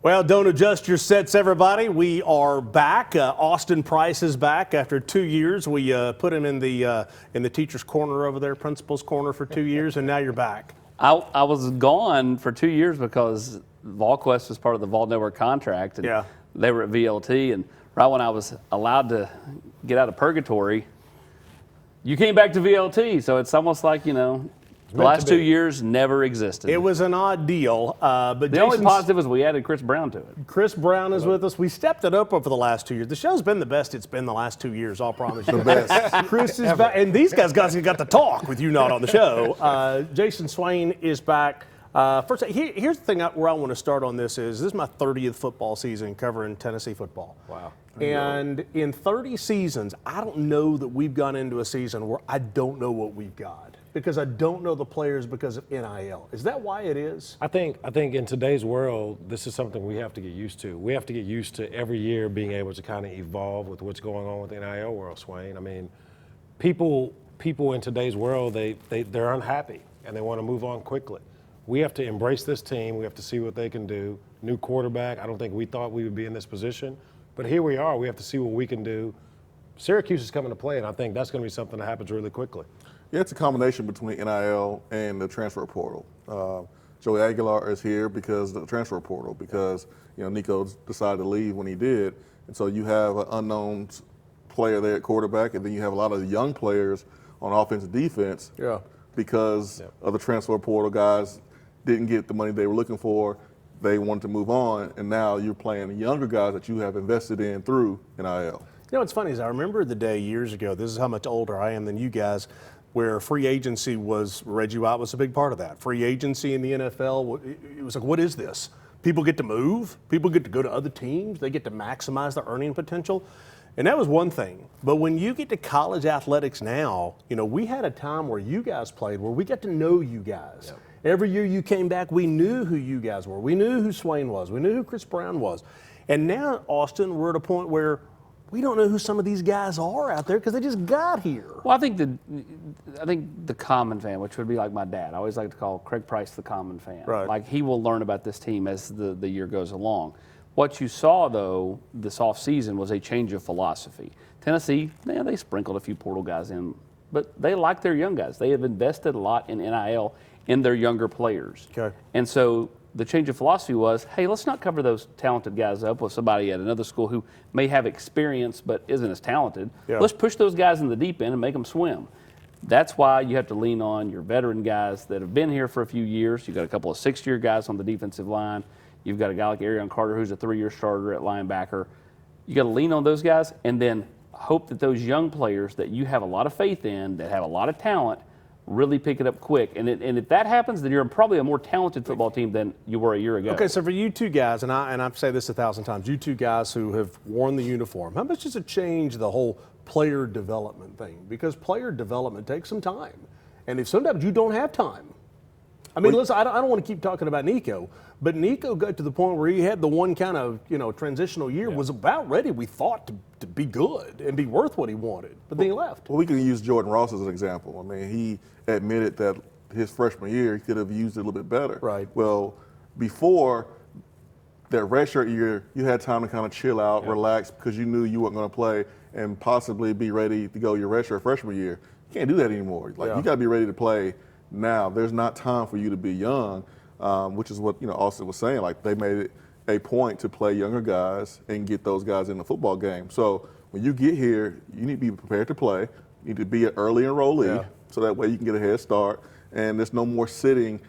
Well, don't adjust your sets, everybody. We are back. Austin Price is back after 2 years. We put him in the teacher's corner over there, principal's corner for 2 years, and now you're back. I was gone for 2 years because Volquest was part of the Vol Network contract, and they were at VLT. And right when I was allowed to get out of purgatory, you came back to VLT. So it's almost like, the last 2 years never existed. It was an odd deal. But the only positive was we added Chris Brown to it. Chris Brown is with us. We stepped it up over the last 2 years. The show's been the best it's been the last 2 years, I'll promise you. The best. Chris is back. And these guys got to talk with you not on the show. Jason Swain is back. First, here's the thing where I want to start on this is my 30th football season covering Tennessee football. Wow. And in 30 seasons, I don't know that we've gone into a season where I don't know what we've got. Because I don't know the players because of NIL. Is that why it is? I think in today's world, this is something we have to get used to. We have to get used to every year being able to kind of evolve with what's going on with the NIL world, Swain. I mean, people in today's world, they're unhappy and they want to move on quickly. We have to embrace this team. We have to see what they can do. New quarterback. I don't think we thought we would be in this position, but here we are. We have to see what we can do. Syracuse is coming to play, and I think that's going to be something that happens really quickly. Yeah, it's a combination between NIL and the transfer portal. Joey Aguilar is here because of the transfer portal, because Nico decided to leave when he did, and so you have an unknown player there at quarterback, and then you have a lot of young players on offense and defense. Yeah. Because of the transfer portal, guys didn't get the money they were looking for. They wanted to move on, and now you're playing the younger guys that you have invested in through NIL. What's funny is I remember the day years ago, this is how much older I am than you guys, where free agency was, Reggie White was a big part of that. Free agency in the NFL, it was like, what is this? People get to move, people get to go to other teams, they get to maximize their earning potential. And that was one thing. But when you get to college athletics now, we had a time where you guys played where we got to know you guys. Yep. Every year you came back, we knew who you guys were. We knew who Swain was. We knew who Chris Brown was. And now, Austin, we're at a point where we don't know who some of these guys are out there because they just got here. Well, I think the common fan, which would be like my dad, I always like to call Craig Price the common fan. Right. Like he will learn about this team as the year goes along. What you saw, though, this offseason was a change of philosophy. Tennessee, they sprinkled a few portal guys in, but they like their young guys. They have invested a lot in NIL in their younger players. Okay. And so the change of philosophy was, hey, let's not cover those talented guys up with somebody at another school who may have experience but isn't as talented. Yeah. Let's push those guys in the deep end and make them swim. That's why you have to lean on your veteran guys that have been here for a few years. You've got a couple of six-year guys on the defensive line. You've got a guy like Arion Carter who's a 3-year starter at linebacker. You got to lean on those guys and then hope that those young players that you have a lot of faith in, that have a lot of talent, really pick it up quick. And if that happens, then you're probably a more talented football team than you were a year ago. Okay, so for you two guys, and I've said this 1,000 times, you two guys who have worn the uniform, how much does it change the whole player development thing? Because player development takes some time. And if sometimes you don't have time. I mean, listen, I don't want to keep talking about Nico, but Nico got to the point where he had the one kind of, transitional year, was about ready, we thought, to be good and be worth what he wanted. But then he left. Well, we can use Jordan Ross as an example. I mean, he admitted that his freshman year, he could have used it a little bit better. Right. Well, before that redshirt year, you had time to kind of chill out, relax, because you knew you weren't going to play and possibly be ready to go your redshirt freshman year. You can't do that anymore. You got to be ready to play now. There's not time for you to be young, which is what Austin was saying. Like, they made it a point to play younger guys and get those guys in the football game. So when you get here, you need to be prepared to play. You need to be an early enrollee, so that way you can get a head start. And there's no more sitting,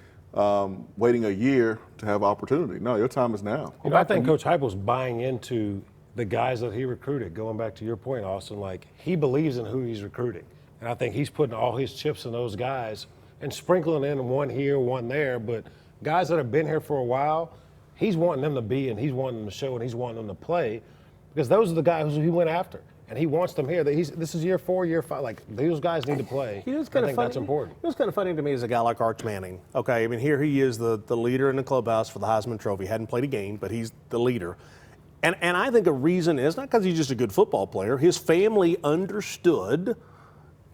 waiting a year to have opportunity. No, your time is now. I think Coach Heupel's buying into the guys that he recruited. Going back to your point, Austin, like, he believes in who he's recruiting. And I think he's putting all his chips in those guys and sprinkling in one here, one there. But guys that have been here for a while, he's wanting them to be, and he's wanting them to show, and he's wanting them to play, because those are the guys who he went after. And he wants them here. This is year 4, year 5. Like, those guys need to play. I think that's important. It was kind of funny to me as a guy like Arch Manning. Okay, I mean, here he is, the leader in the clubhouse for the Heisman Trophy. Hadn't played a game, but he's the leader. And I think a reason is not because he's just a good football player. His family understood,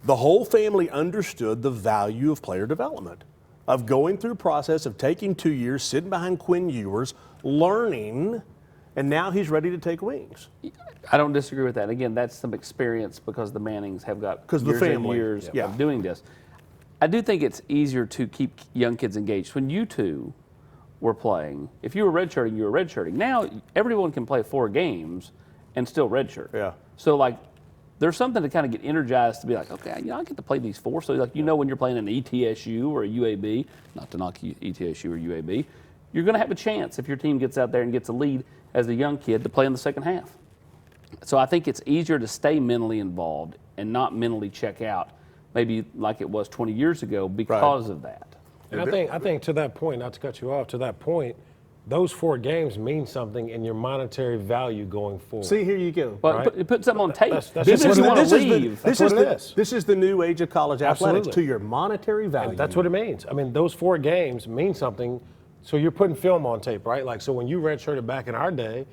the whole family understood the value of player development. of going through process of taking 2 years, sitting behind Quinn Ewers, learning, and now he's ready to take wings. I don't disagree with that. Again, that's some experience because the Mannings have got Because the years and family. years Yeah. of doing this. I do think it's easier to keep young kids engaged. When you two were playing, if you were redshirting, you were redshirting. Now everyone can play 4 games and still redshirt. Yeah. So like, there's something to kind of get energized to be like, okay, I get to play these 4. So like, when you're playing an ETSU or a UAB, not to knock ETSU or UAB, you're going to have a chance if your team gets out there and gets a lead as a young kid to play in the second half. So I think it's easier to stay mentally involved and not mentally check out, maybe like it was 20 years ago because of that. And I think to that point, not to cut you off, to that point, those 4 games mean something in your monetary value going forward. See, here you go. But Right. put something on tape. That's This just is what want it to is. leave. That's what it is. This is the new age of college athletics, Absolutely. to your monetary value. That's what it means. I mean, those 4 games mean something. So you're putting film on tape, right? Like, so when you redshirted back in our day,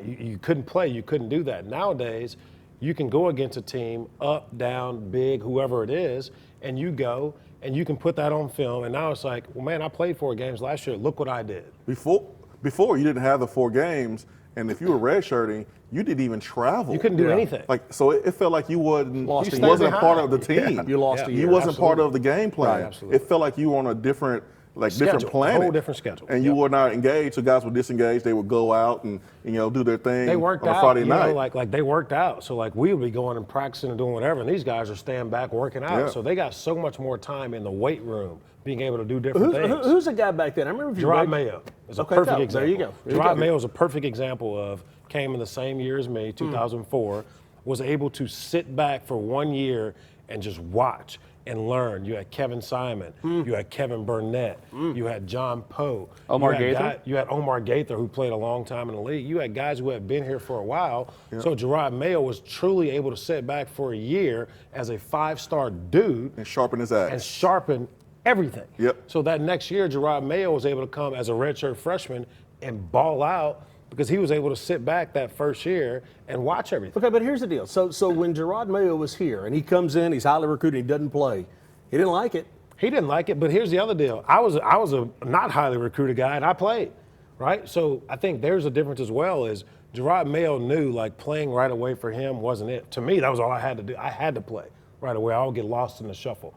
you couldn't play. You couldn't do that. Nowadays, you can go against a team, up, down, big, whoever it is, and you go, and you can put that on film. And now it's like, well, man, I played 4 games last year. Look what I did. Before you didn't have the 4 games, and if you were redshirting, you didn't even travel. You couldn't do anything. Like, so it felt like you wasn't Lost a a year. part of the team. Yeah, you lost a year. You wasn't part Absolutely. of the game plan. Right, absolutely. It felt like you were on a different Schedule, different planet. a whole different schedule. And you Yep. were not engaged, so guys were disengaged. They would go out and do their thing They worked on a out, Friday you night. know, like they worked out. So like we would be going and practicing and doing whatever, and these guys are staying back working out. Yeah. So they got so much more time in the weight room, being able to do different things. Who's the guy back then? I remember if you Gerard read- Mayo is a Okay, perfect go. example. There you go. There you Gerard go. Mayo is a perfect example of came in the same year as me, 2004, was able to sit back for 1 year and just watch and learn. You had Kevin Simon, you had Kevin Burnett, you had John Poe, Omar you had Gaither? you had Omar Gaither, who played a long time in the league. You had guys who had been here for a while. So Gerard Mayo was truly able to sit back for a year as a 5-star dude and sharpen his axe. and sharpen everything. Yep. So that next year, Gerard Mayo was able to come as a redshirt freshman and ball out because he was able to sit back that first year and watch everything. Okay, but here's the deal. So when Gerard Mayo was here and he comes in, he's highly recruited, he doesn't play. He didn't like it. He didn't like it, but here's the other deal. I was a not highly recruited guy, and I played, right? So I think there's a difference as well. Is Gerard Mayo knew like playing right away for him wasn't it. To me, that was all I had to do. I had to play right away. I would get lost in the shuffle.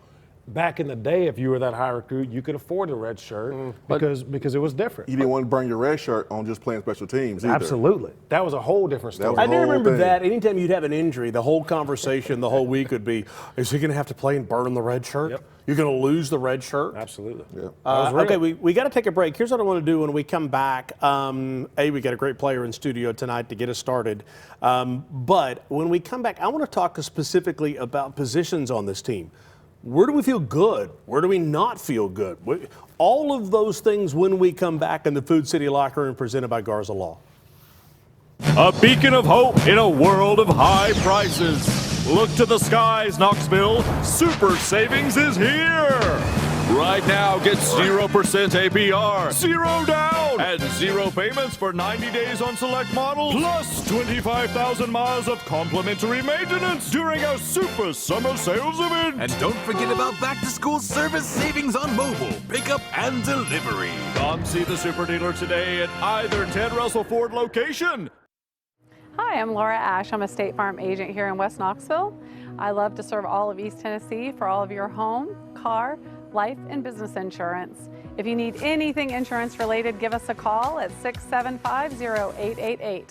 Back in the day, if you were that high recruit, you could afford a red shirt because it was different. You didn't want to burn your red shirt on just playing special teams either. Absolutely. That was a whole different story. was I do whole remember thing. that. Anytime you'd have an injury, the whole conversation, the whole week would be, is he going to have to play and burn the red shirt? Yep. You're going to lose the red shirt? Absolutely. Yeah. That was real. Okay, we got to take a break. Here's what I want to do when we come back. We got a great player in studio tonight to get us started. But when we come back, I want to talk specifically about positions on this team. Where do we feel good? Where do we not feel good? All of those things when we come back in the Food City Locker Room presented by Garza Law. A beacon of hope in a world of high prices. Look to the skies, Knoxville. Super savings is here. Right now, get 0% APR, 0 down, and 0 payments for 90 days on select models, plus 25,000 miles of complimentary maintenance during our Super Summer Sales event. And don't forget about back-to-school service savings on mobile, pickup, and delivery. Come see the Super Dealer today at either Ted Russell Ford location. Hi, I'm Laura Ash. I'm a State Farm agent here in West Knoxville. I love to serve all of East Tennessee for all of your home, car, life, and business insurance. If you need anything insurance related, give us a call at 675-0888.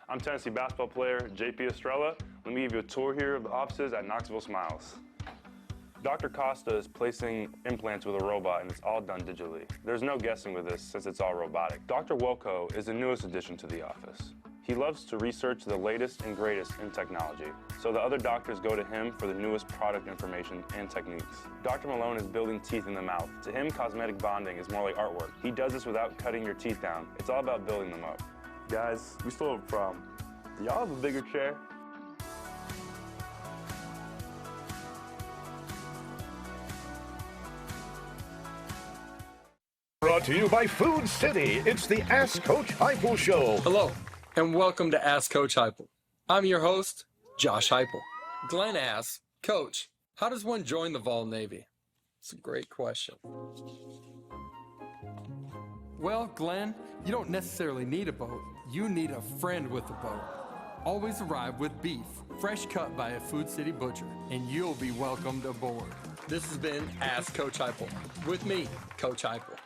I'm Tennessee basketball player JP Estrella. Let me give you a tour here of the offices at Knoxville Smiles. Dr. Costa is placing implants with a robot, and it's all done digitally. There's no guessing with this since it's all robotic. Dr. Wilco is the newest addition to the office. He loves to research the latest and greatest in technology, so the other doctors go to him for the newest product information and techniques. Dr. Malone is building teeth in the mouth. To him, cosmetic bonding is more like artwork. He does this without cutting your teeth down. It's all about building them up. Guys, we still have a problem. Do y'all have a bigger chair? Brought to you by Food City. It's the Ask Coach Heupel Show. Hello, and welcome to Ask Coach Heupel. I'm your host, Josh Heupel. Glenn asks, Coach, how does one join the Vol Navy? It's a great question. Well, Glenn, you don't necessarily need a boat. You need a friend with a boat. Always arrive with beef, fresh cut by a Food City butcher, and you'll be welcomed aboard. This has been Ask Coach Heupel. With me, Coach Heupel.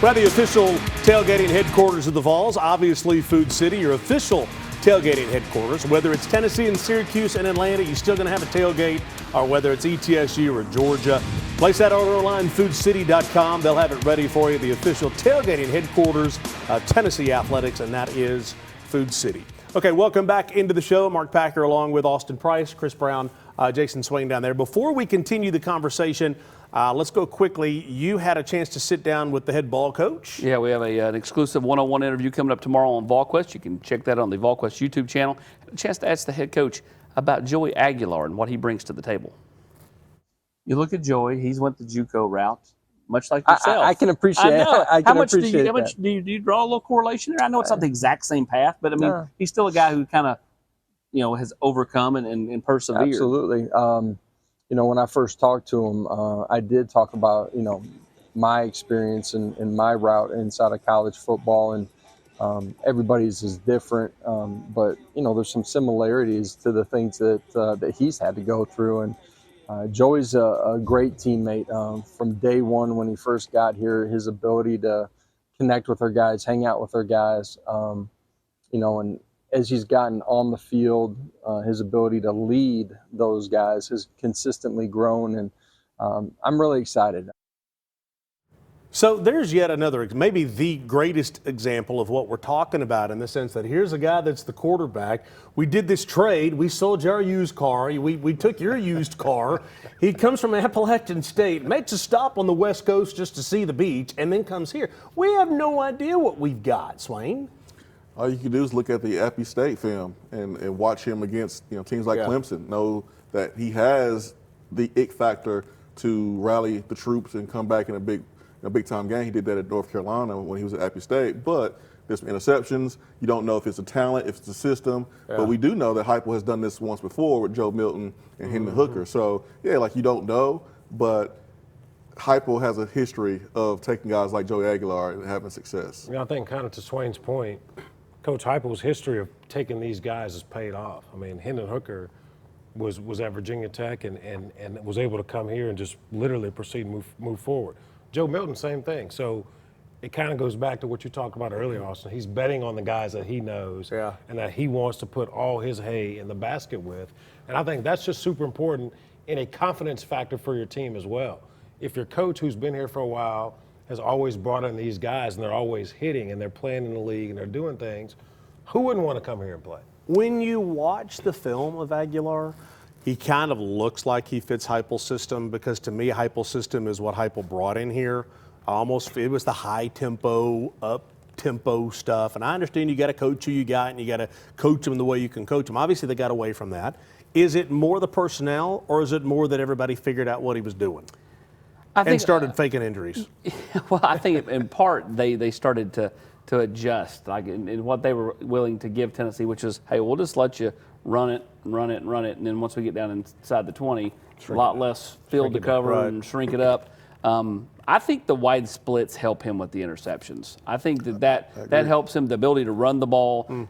We're at the official tailgating headquarters of the Vols, obviously Food City, your official tailgating headquarters. Whether it's Tennessee and Syracuse and Atlanta, you're still going to have a tailgate, or whether it's ETSU or Georgia. Place that order online, foodcity.com. They'll have it ready for you. The official tailgating headquarters of Tennessee Athletics, and that is Food City. Okay, welcome back into the show. Mark Packer along with Austin Price, Chris Brown, Jason Swain down there. Before we continue the conversation, let's go quickly. You had a chance to sit down with the head ball coach. Yeah, we have an exclusive one-on-one interview coming up tomorrow on Volquest. You can check that on the Volquest YouTube channel. A chance to ask the head coach about Joey Aguilar and what he brings to the table. You look at Joey; he's went the JUCO route, much like yourself. I can appreciate. How much do you draw a little correlation there? I know it's not the exact same path, but I mean, he's still a guy who kind of, has overcome and persevered. Absolutely. When I first talked to him, I did talk about, my experience and my route inside of college football, and everybody's is different. But, there's some similarities to the things that he's had to go through. And Joey's a great teammate. From day one when he first got here, his ability to connect with our guys, hang out with our guys, and as he's gotten on the field, his ability to lead those guys has consistently grown, and I'm really excited. So there's yet another, maybe the greatest example of what we're talking about, in the sense that here's a guy that's the quarterback. We did this trade. We sold your used car. We took your used car. He comes from Appalachian State, makes a stop on the West Coast just to see the beach, and then comes here. We have no idea what we've got, Swain. All you can do is look at the Appy State film and watch him against teams like Clemson. Know that he has the it factor to rally the troops and come back in a big time game. He did that at North Carolina when he was at Appy State. But there's interceptions. You don't know if it's a talent, if it's a system. Yeah. But we do know that Heupel has done this once before with Joe Milton and Hendon Hooker. So you don't know, but Heupel has a history of taking guys like Joey Aguilar and having success. I think kind of to Swain's point, Coach Heupel's history of taking these guys has paid off. I mean, Hendon Hooker was at Virginia Tech and was able to come here and just literally proceed and move forward. Joe Milton, same thing. So it kind of goes back to what you talked about earlier, Austin. He's betting on the guys that he knows and that he wants to put all his hay in the basket with. And I think that's just super important in a confidence factor for your team as well. If your coach, who's been here for a while, has always brought in these guys and they're always hitting and they're playing in the league and they're doing things, who wouldn't want to come here and play? When you watch the film of Aguilar, he kind of looks like he fits Heupel's system, because to me, Heupel's system is what Heupel brought in here. It was the high tempo, up tempo stuff. And I understand you got to coach who you got and you got to coach them the way you can coach them. Obviously, they got away from that. Is it more the personnel, or is it more that everybody figured out what he was doing and started faking injuries? Well, I think in part they started to adjust, like in what they were willing to give Tennessee, which is, hey, we'll just let you run it, and then once we get down inside the 20, a lot less field to cover and shrink it up. I think the wide splits help him with the interceptions. I think that helps him, the ability to run the ball.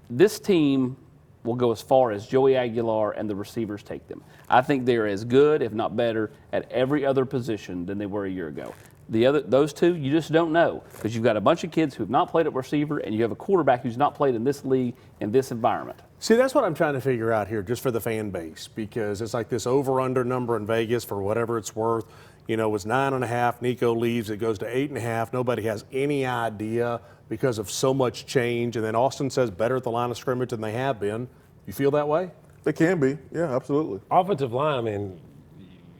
This team will go as far as Joey Aguilar and the receivers take them. I think they're as good, if not better, at every other position than they were a year ago. Those two, you just don't know, because you've got a bunch of kids who have not played at receiver, and you have a quarterback who's not played in this league, in this environment. See, that's what I'm trying to figure out here, just for the fan base, because it's like this over-under number in Vegas, for whatever it's worth. It's 9.5. Nico leaves, it goes to 8.5. Nobody has any idea because of so much change. And then Austin says better at the line of scrimmage than they have been. You feel that way? They can be, yeah, absolutely. Offensive line, I mean,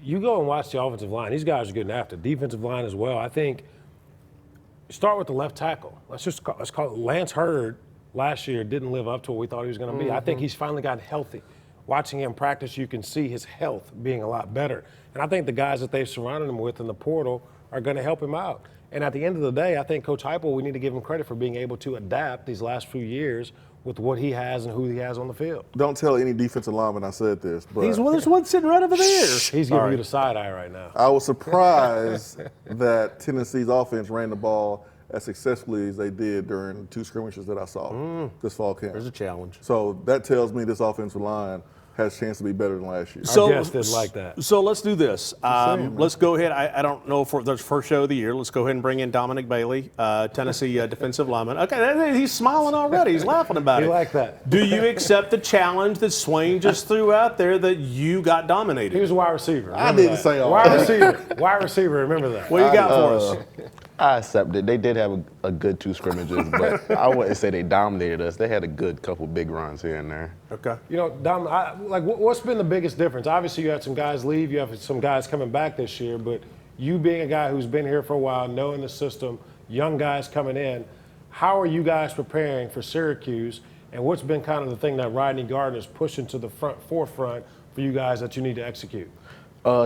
you go and watch the offensive line. These guys are getting after. Defensive line as well. I think start with the left tackle. Let's call it Lance Hurd last year didn't live up to what we thought he was going to be. I think he's finally gotten healthy. Watching him practice, you can see his health being a lot better. And I think the guys that they've surrounded him with in the portal are going to help him out. And at the end of the day, I think Coach Heupel, we need to give him credit for being able to adapt these last few years with what he has and who he has on the field. Don't tell any defensive lineman I said this, but There's one sitting right over there. He's giving you the side eye right now. I was surprised that Tennessee's offense ran the ball as successfully as they did during the 2 scrimmages that I saw this fall camp. There's a challenge. So that tells me this offensive line has a chance to be better than last year. Our guests didn't like that. So let's do this. Let's go ahead. I don't know if there's first show of the year. Let's go ahead and bring in Dominic Bailey, Tennessee defensive lineman. Okay, he's smiling already. He's laughing about it. You like that. Do you accept the challenge that Swain just threw out there that you got dominated? He was a wide receiver. I didn't say all wide that. receiver. Wide receiver, remember that. What you got for us? I accept it. They did have a good 2 scrimmages, but I wouldn't say they dominated us. They had a good couple big runs here and there. Okay. You know, Dom, what's been the biggest difference? Obviously, you had some guys leave. You have some guys coming back this year, but you being a guy who's been here for a while, knowing the system, young guys coming in, how are you guys preparing for Syracuse, and what's been kind of the thing that Rodney Gardner's pushing to the forefront for you guys that you need to execute?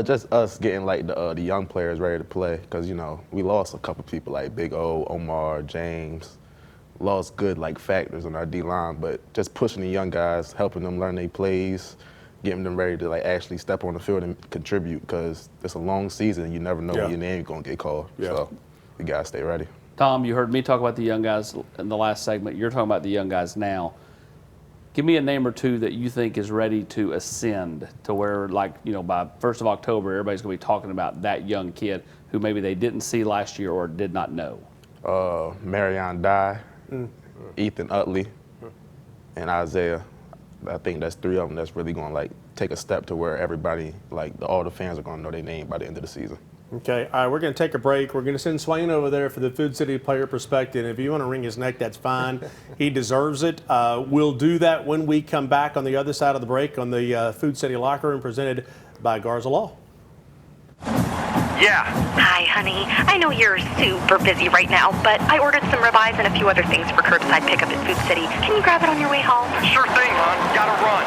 Just us getting like the young players ready to play, because we lost a couple people like Big O, Omar, James, lost good like factors on our D line, but just pushing the young guys, helping them learn their plays, getting them ready to like actually step on the field and contribute, because it's a long season. You never know when your name is gonna get called. Yeah. So you gotta stay ready. Tom, you heard me talk about the young guys in the last segment. You're talking about the young guys now. Give me a name or two that you think is ready to ascend to where, by 1st of October, everybody's going to be talking about that young kid who maybe they didn't see last year or did not know. Marion Dye, Ethan Utley, and Isaiah. I think that's 3 of them that's really going to take a step to where everybody, all the fans are going to know their name by the end of the season. Okay, all right, we're going to take a break. We're going to send Swain over there for the Food City player perspective. If you want to wring his neck, that's fine. He deserves it. We'll do that when we come back on the other side of the break on the Food City Locker Room presented by Garza Law. Yeah. Hi, honey. I know you're super busy right now, but I ordered some ribeyes and a few other things for curbside pickup at Food City. Can you grab it on your way home? Sure thing, hon. Gotta run.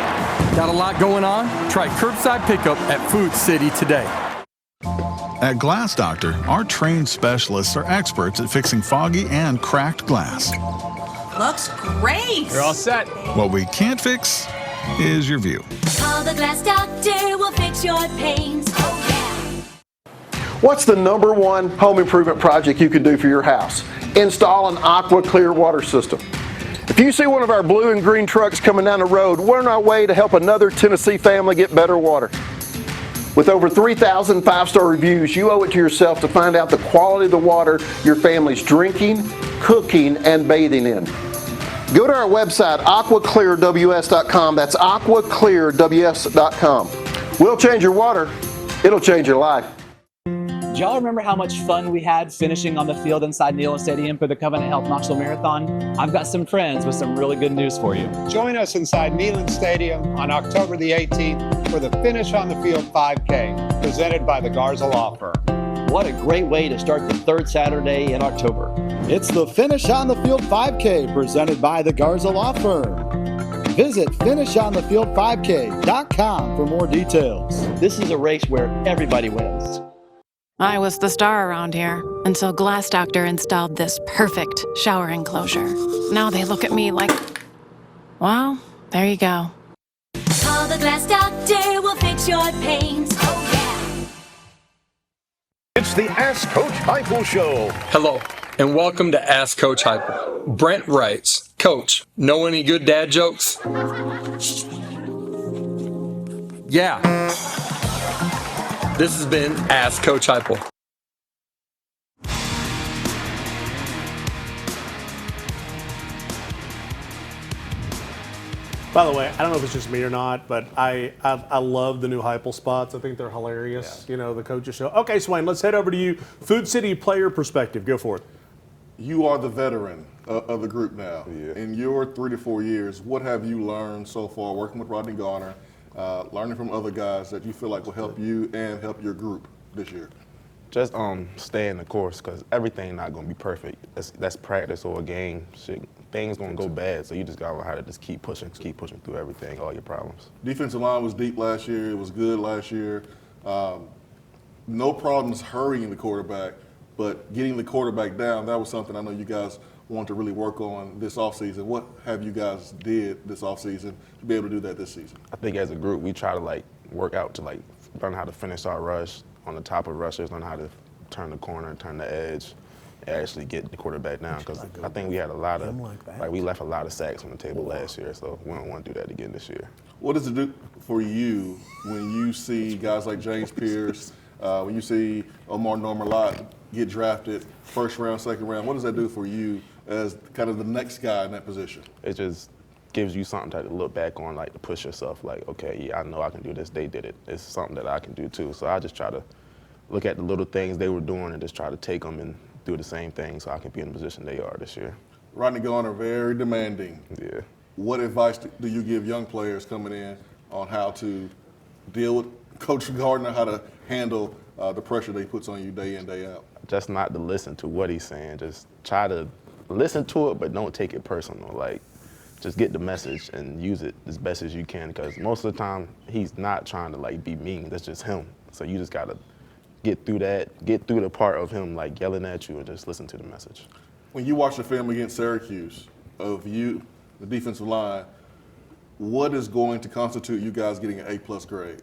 Got a lot going on? Try curbside pickup at Food City today. At Glass Doctor, our trained specialists are experts at fixing foggy and cracked glass. Looks great. You're all set. What we can't fix is your view. Call the Glass Doctor, we'll fix your pains. Oh, yeah. What's the #1 home improvement project you can do for your house? Install an Aqua Clear water system. If you see one of our blue and green trucks coming down the road, we're on our way to help another Tennessee family get better water. With over 3,000 5-star reviews, you owe it to yourself to find out the quality of the water your family's drinking, cooking, and bathing in. Go to our website, aquaclearws.com. That's aquaclearws.com. We'll change your water. It'll change your life. Do y'all remember how much fun we had finishing on the field inside Neyland Stadium for the Covenant Health Knoxville Marathon? I've got some friends with some really good news for you. Join us inside Neyland Stadium on October the 18th for the Finish on the Field 5K, presented by the Garza Law Firm. What a great way to start the 3rd Saturday in October. It's the Finish on the Field 5K, presented by the Garza Law Firm. Visit finishonthefieldvk.com for more details. This is a race where everybody wins. I was the star around here until Glass Doctor installed this perfect shower enclosure. Now they look at me like, well, there you go. Call the Glass Doctor, we'll fix your pains. Oh, yeah. It's the Ask Coach Heupel Show. Hello, and welcome to Ask Coach Heupel. Brent writes, Coach, know any good dad jokes? Yeah. This has been Ask Coach Heupel. By the way, I don't know if it's just me or not, but I love the new Heupel spots. I think they're hilarious. Yeah. The coaches show. Okay, Swain, let's head over to you. Food City player perspective. Go for it. You are the veteran of the group now. Yeah. In your 3 to 4 years, what have you learned so far working with Rodney Garner, learning from other guys that you feel like will help you and help your group this year? Just stay in the course, because everything not going to be perfect. That's practice or a game. Shit, things going to go bad, so you just got to learn how to just keep pushing through everything, all your problems. Defensive line was deep last year. It was good last year. No problems hurrying the quarterback. but getting the quarterback down, that was something I know you guys want to really work on this offseason. What have you guys did this offseason to be able to do that this season? I think as a group, we try to work out to learn how to finish our rush on the top of rushers, learn how to turn the corner, turn the edge, and actually get the quarterback down. Because I think we had a lot of, we left a lot of sacks on the table last year, so we don't want to do that again this year. What does it do for you when you see guys like James Pierce, when you see Omar Norman-Lott get drafted first round, second round? What does that do for you as kind of the next guy in that position? It just gives you something to look back on, to push yourself, okay, yeah, I know I can do this. They did it. It's something that I can do too. So I just try to look at the little things they were doing and just try to take them and do the same thing so I can be in the position they are this year. Rodney Garner, very demanding. Yeah. What advice do you give young players coming in on how to deal with Coach Gardner, how to handle the pressure that he puts on you day in, day out? Just not to listen to what he's saying. Just try to listen to it, but don't take it personal. Just get the message and use it as best as you can, because most of the time he's not trying to be mean. That's just him. So you just gotta get through that, get through the part of him yelling at you, and just listen to the message. When you watch the film against Syracuse of you, the defensive line, what is going to constitute you guys getting an A+ grade?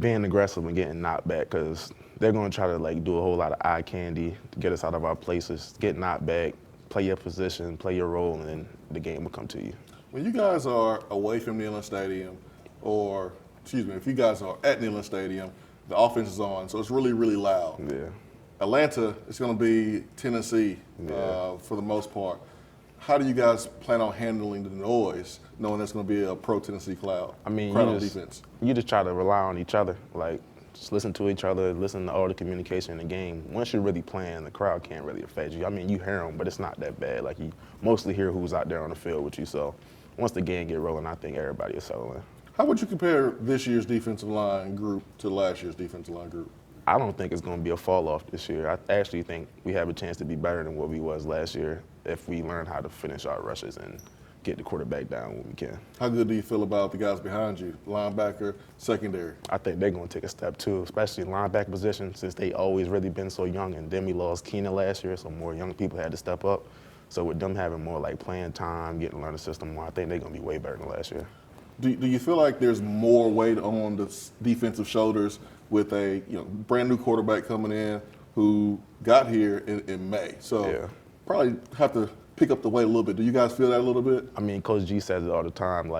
Being aggressive and getting knocked back, because they're going to try to do a whole lot of eye candy to get us out of our places, get knocked back, play your position, play your role, and then the game will come to you. When you guys are away from Neyland Stadium, if you guys are at Neyland Stadium, the offense is on, so it's really, really loud. Yeah. Atlanta is going to be Tennessee for the most part. How do you guys plan on handling the noise, knowing that's going to be a pro-Tennessee crowd on defense? You just try to rely on each other. Just listen to each other, listen to all the communication in the game. Once you're really playing, the crowd can't really affect you. You hear them, but it's not that bad. You mostly hear who's out there on the field with you. So once the game get rolling, I think everybody is settling. How would you compare this year's defensive line group to last year's defensive line group? I don't think it's going to be a fall off this year. I actually think we have a chance to be better than what we was last year if we learn how to finish our rushes and get the quarterback down when we can. How good do you feel about the guys behind you, linebacker, secondary? I think they're going to take a step too, especially linebacker position, since they always really been so young. And then we lost Keenan last year, so more young people had to step up. So with them having more playing time, getting to learn the system more, I think they're going to be way better than last year. Do you feel like there's more weight on the defensive shoulders with a brand new quarterback coming in who got here in May? So probably have to pick up the weight a little bit. Do you guys feel that a little bit? Coach G says it all the time.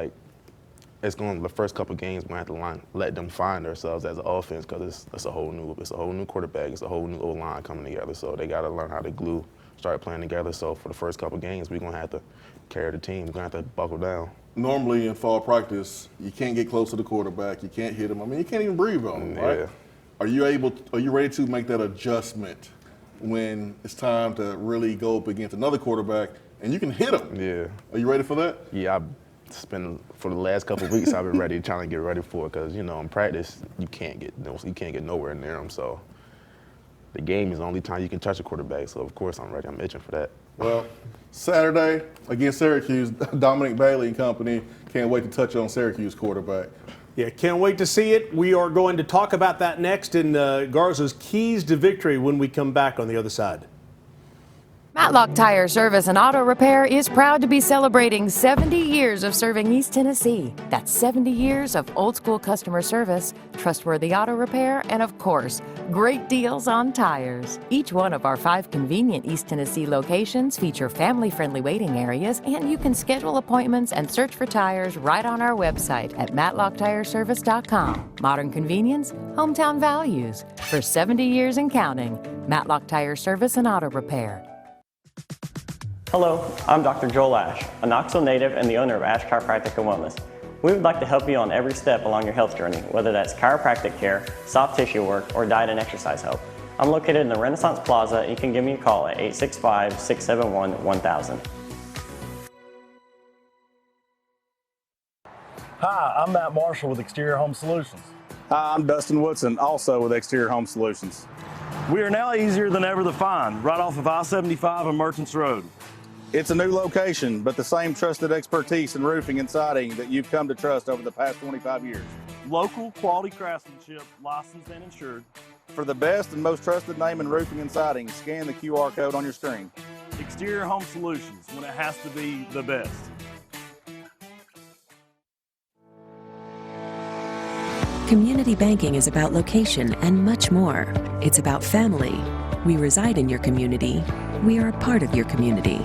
It's going the first couple of games we're going to have to let them find ourselves as an offense, because it's a whole new quarterback, it's a whole new O-line coming together. So they got to learn how to start playing together. So for the first couple of games, we're going to have to carry the team. We're going to have to buckle down. Normally in fall practice, you can't get close to the quarterback. You can't hit him. You can't even breathe on him, right? Are you ready to make that adjustment when it's time to really go up against another quarterback and you can hit him? Yeah. Are you ready for that? Yeah, for the last couple of weeks, I've been ready, trying to get ready for it, because in practice you can't get nowhere near them. So the game is the only time you can touch a quarterback. So of course I'm ready. I'm itching for that. Well, Saturday against Syracuse, Dominic Bailey and company can't wait to touch on Syracuse quarterback. Yeah, can't wait to see it. We are going to talk about that next in Garza's Keys to Victory when we come back on the other side. Matlock Tire Service and Auto Repair is proud to be celebrating 70 years of serving East Tennessee. That's 70 years of old school customer service, trustworthy auto repair, and of course, great deals on tires. Each one of our 5 convenient East Tennessee locations feature family-friendly waiting areas, and you can schedule appointments and search for tires right on our website at matlocktireservice.com. Modern convenience, hometown values. For 70 years and counting, Matlock Tire Service and Auto Repair. Hello, I'm Dr. Joel Ash, a Knoxville native and the owner of Ash Chiropractic and Wellness. We would like to help you on every step along your health journey, whether that's chiropractic care, soft tissue work, or diet and exercise help. I'm located in the Renaissance Plaza. You can give me a call at 865-671-1000. Hi, I'm Matt Marshall with Exterior Home Solutions. Hi, I'm Dustin Woodson, also with Exterior Home Solutions. We are now easier than ever to find, right off of I-75 and Merchants Road. It's a new location, but the same trusted expertise in roofing and siding that you've come to trust over the past 25 years. Local quality craftsmanship, licensed and insured. For the best and most trusted name in roofing and siding, scan the QR code on your screen. Exterior Home Solutions, when it has to be the best. Community banking is about location and much more. It's about family. We reside in your community. We are a part of your community.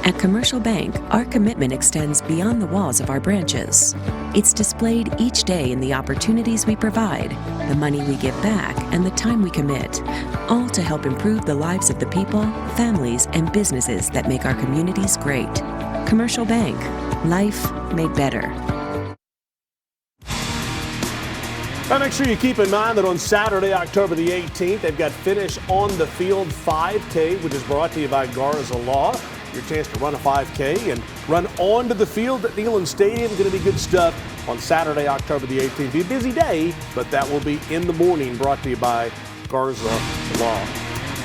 At Commercial Bank, our commitment extends beyond the walls of our branches. It's displayed each day in the opportunities we provide, the money we give back, and the time we commit, all to help improve the lives of the people, families, and businesses that make our communities great. Commercial Bank, life made better. Now make sure you keep in mind that on Saturday, October the 18th, they've got Finish on the Field 5K, which is brought to you by Garza Law. Your chance to run a 5K and run onto the field at Neyland Stadium. Going to be good stuff on Saturday, October the 18th. Be a busy day, but that will be in the morning, brought to you by Garza Law.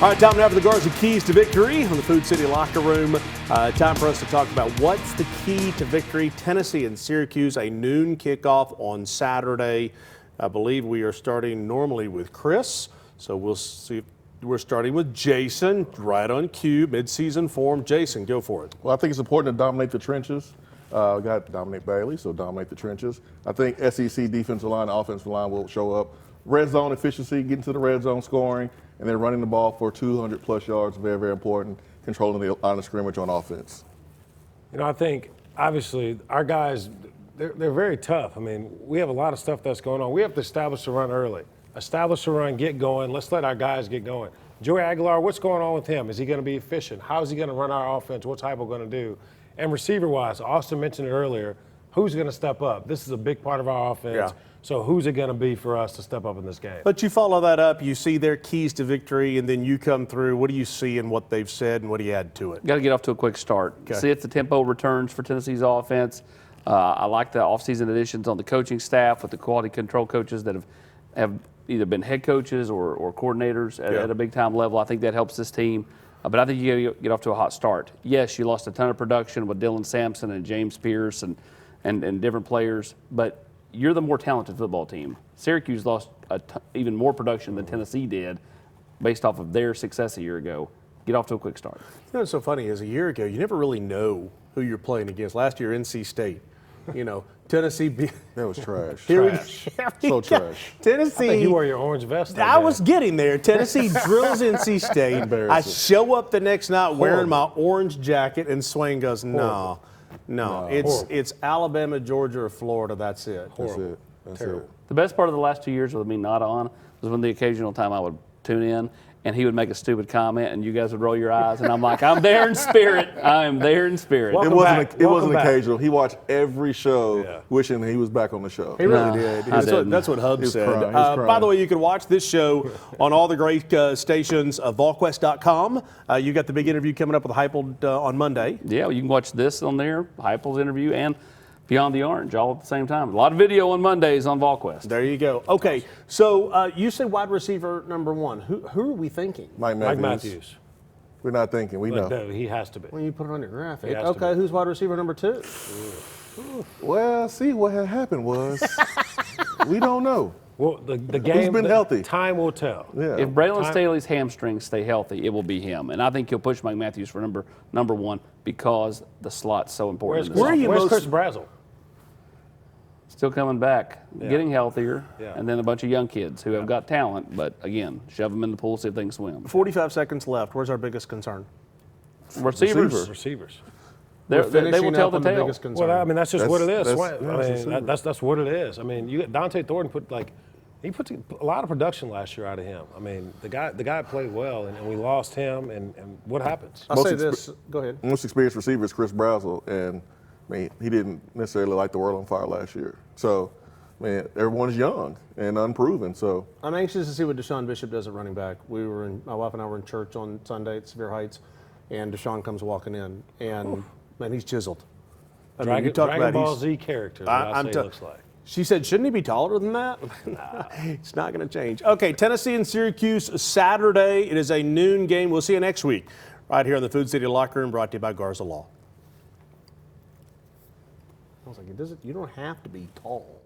All right, time now for the Garza Keys to Victory on the Food City Locker Room. Time for us to talk about what's the key to victory. Tennessee and Syracuse, a noon kickoff on Saturday. I believe we are starting normally with Chris, so we'll see. We're starting with Jason, right on cue, midseason form. Jason, go for it. Well, I think it's important to dominate the trenches. We got Dominic Bailey, so dominate the trenches. I think SEC defensive line, offensive line will show up. Red zone efficiency, getting to the red zone, scoring, and then running the ball for 200-plus yards, very, very important. Controlling the line of scrimmage on offense. You know, I think, obviously, our guys, they're very tough. I mean, we have a lot of stuff that's going on. We have to establish the run early. Establish the run, get going. Let's let our guys get going. Joey Aguilar, what's going on with him? Is he going to be efficient? How is he going to run our offense? What's Heupel going to do? And receiver-wise, Austin mentioned it earlier, who's going to step up? This is a big part of our offense. Yeah. So who's it going to be for us to step up in this game? But you follow that up, you see their keys to victory, and then you come through. What do you see in what they've said, and what do you add to it? Got to get off to a quick start. Okay. See if the tempo returns for Tennessee's offense. I like the offseason additions on the coaching staff with the quality control coaches that have either been head coaches or coordinators at a big-time level. I think that helps this team. But I think you got to get off to a hot start. Yes, you lost a ton of production with Dylan Sampson and James Pierce and different players, but you're the more talented football team. Syracuse lost even more production than Tennessee did based off of their success a year ago. Get off to a quick start. You know what's so funny is a year ago, you never really know who you're playing against. Last year, NC State. You know, Tennessee. That was trash. So trash. Tennessee. I think you wore your orange vest. I was getting there. Tennessee drills NC State. I show up the next night wearing my orange jacket, and Swain goes, no. It's Alabama, Georgia, or Florida. That's it. That's it. The best part of the last 2 years with me not on was when the occasional time I would tune in and he would make a stupid comment and you guys would roll your eyes and I'm like, I'm there in spirit. I am there in spirit. It wasn't occasional. He watched every show wishing he was back on the show. He really did. That's what Hub said. By the way, you can watch this show on all the great stations of Volquest.com. You got the big interview coming up with Heupel on Monday. Yeah, you can watch this on there, Heupel's interview, and Beyond the Orange all at the same time. A lot of video on Mondays on Volquest. There you go. Okay, so you said wide receiver number one. Who are we thinking? Mike Matthews. We're not thinking. We know. No, he has to be. When you put it on your graphic. Okay, who's wide receiver number two? Well, see, what had happened was we don't know. Well, the game. Who's been healthy? Time will tell. Yeah. If Braylon Staley's hamstrings stay healthy, it will be him. And I think he'll push Mike Matthews for number one because the slot's so important. Where's Chris Brazzell? Still coming back, getting healthier, and then a bunch of young kids who have got talent, but again, shove them in the pool, see if they can swim. 45 seconds left. Where's our biggest concern? Receivers. They will tell the tale. Well, I mean, that's just what it is. That's what it is. I mean, you Dante Thornton put a lot of production last year out of him. I mean, the guy played well, and we lost him. And what happens? I'll say this. Go ahead. Most experienced receiver is Chris Brazzell, and I mean, he didn't necessarily light the world on fire last year. So, man, everyone's young and unproven. So I'm anxious to see what Deshaun Bishop does at running back. My wife and I were in church on Sunday at Severe Heights, and Deshaun comes walking in, and man, he's chiseled. Dragon Ball Z character. It looks like. She said, shouldn't he be taller than that? It's not going to change. Okay, Tennessee and Syracuse Saturday. It is a noon game. We'll see you next week right here in the Food City Locker Room, brought to you by Garza Law. I was like, you don't have to be tall.